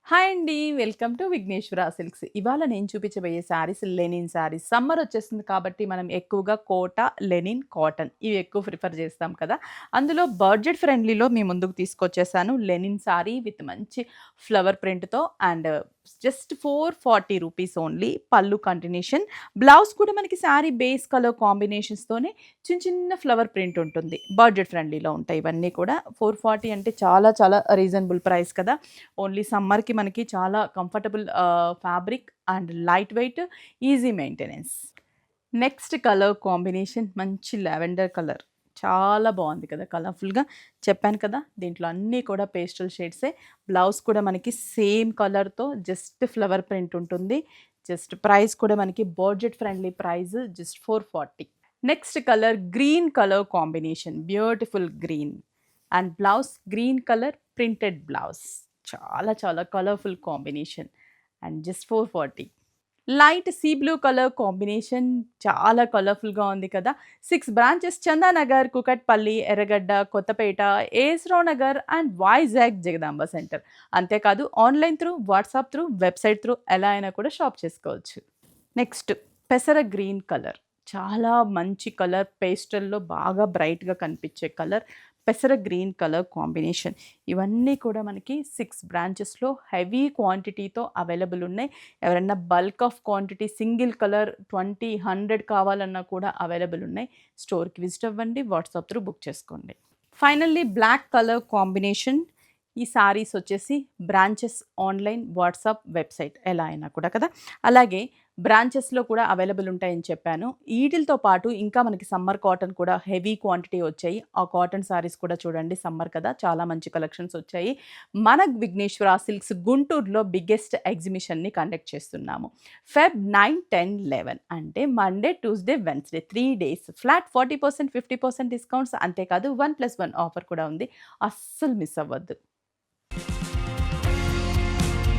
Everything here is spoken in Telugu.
హాయ్ అండి. Welcome to Vighneshwara silks. ఇవాళ నేను చూపించబోయే శారీస్ లెనిన్ శారీస్. సమ్మర్ వచ్చేస్తుంది కాబట్టి మనం ఎక్కువగా కోట, లెనిన్, కాటన్ ఇవి ఎక్కువ ప్రిఫర్ చేస్తాం కదా! అందులో బడ్జెట్ ఫ్రెండ్లీలో మీ ముందుకు తీసుకొచ్చేసాను. లెనిన్ శారీ విత్ మంచి ఫ్లవర్ ప్రింట్‌తో అండ్ జస్ట్ 440 రూపీస్ ఓన్లీ. పళ్ళు కంటిన్యూషన్. బ్లౌజ్ కూడా మనకి శారీ బేస్ కలర్ కాంబినేషన్స్‌తోనే చిన్న చిన్న ఫ్లవర్ ప్రింట్ ఉంటుంది. బడ్జెట్ ఫ్రెండ్లీలో ఉంటాయి ఇవన్నీ కూడా. 440 అంటే చాలా చాలా రీజనబుల్ ప్రైస్ కదా! ఓన్లీ సమ్మర్‌కి మనకి చాలా comfortable fabric and light weight, easy maintenance. Next colour combination మంచి లావెండర్ కలర్. చాలా బావుంది కదా! కలర్‌ఫుల్‌గా. చెప్పాను కదా! దీంట్లో అన్నీ కూడా పేస్టల్ షేడ్సే. బ్లౌజ్ కూడా మనకి సేమ్ కలర్‌తో జస్ట్ ఫ్లవర్ ప్రింట్ ఉంటుంది. జస్ట్ ప్రైస్ కూడా మనకి budget friendly price just 440. Next colour green colour combination. Beautiful green and blouse green colour printed blouse. చాలా చాలా colourful combination and just 440. Light sea blue colour combination చాలా కలర్‌ఫుల్‌గా ఉంది కదా! 6 బ్రాంచెస్ చందానగర్, కూకట్పల్లి, ఎర్రగడ్డ, కొత్తపేట, ఏస్‌రావు నగర్ అండ్ వైజాగ్ జగదాంబ సెంటర్. అంతేకాదు online through, WhatsApp through, website through ఎలా అయినా కూడా షాప్ చేసుకోవచ్చు. నెక్స్ట్ పెసర గ్రీన్ కలర్. చాలా మంచి కలర్. పేస్టల్‌లో బాగా బ్రైట్‌గా కనిపించే కలర్. పెసర గ్రీన్ కలర్ కాంబినేషన్. ఇవన్నీ కూడా మనకి 6 బ్రాంచెస్‌లో హెవీ క్వాంటిటీతో అవైలబుల్ ఉన్నాయి. ఎవరన్నా bulk of quantity single colour 20, 100 కావాలన్నా కూడా అవైలబుల్ ఉన్నాయి. స్టోర్‌కి విజిట్ అవ్వండి. వాట్సాప్ త్రూ బుక్ చేసుకోండి. Finally black colour combination. ఈ సారీస్ వచ్చేసి బ్రాంచెస్ ఆన్‌లైన్, వాట్సాప్, వెబ్‌సైట్ ఎలా అయినా కూడా కదా! అలాగే బ్రాంచెస్‌లో కూడా అవైలబుల్ ఉంటాయని చెప్పాను. ఈటిలతో పాటు ఇంకా మనకి సమ్మర్ కాటన్ కూడా హెవీ క్వాంటిటీ వచ్చాయి. ఆ కాటన్ సారీస్ కూడా చూడండి, సమ్మర్ కదా! చాలా మంచి కలెక్షన్స్ వచ్చాయి. మన విఘ్నేశ్వర సిల్క్స్ గుంటూరులో బిగ్గెస్ట్ ఎగ్జిబిషన్‌ని కండక్ట్ చేస్తున్నాము. ఫెబ్ 9, 10, 11 అంటే Monday, Tuesday, Wednesday 3 days flat 40%, 50% discounts. అంతేకాదు 1+1 ఆఫర్ కూడా ఉంది. అస్సలు మిస్ అవ్వద్దు.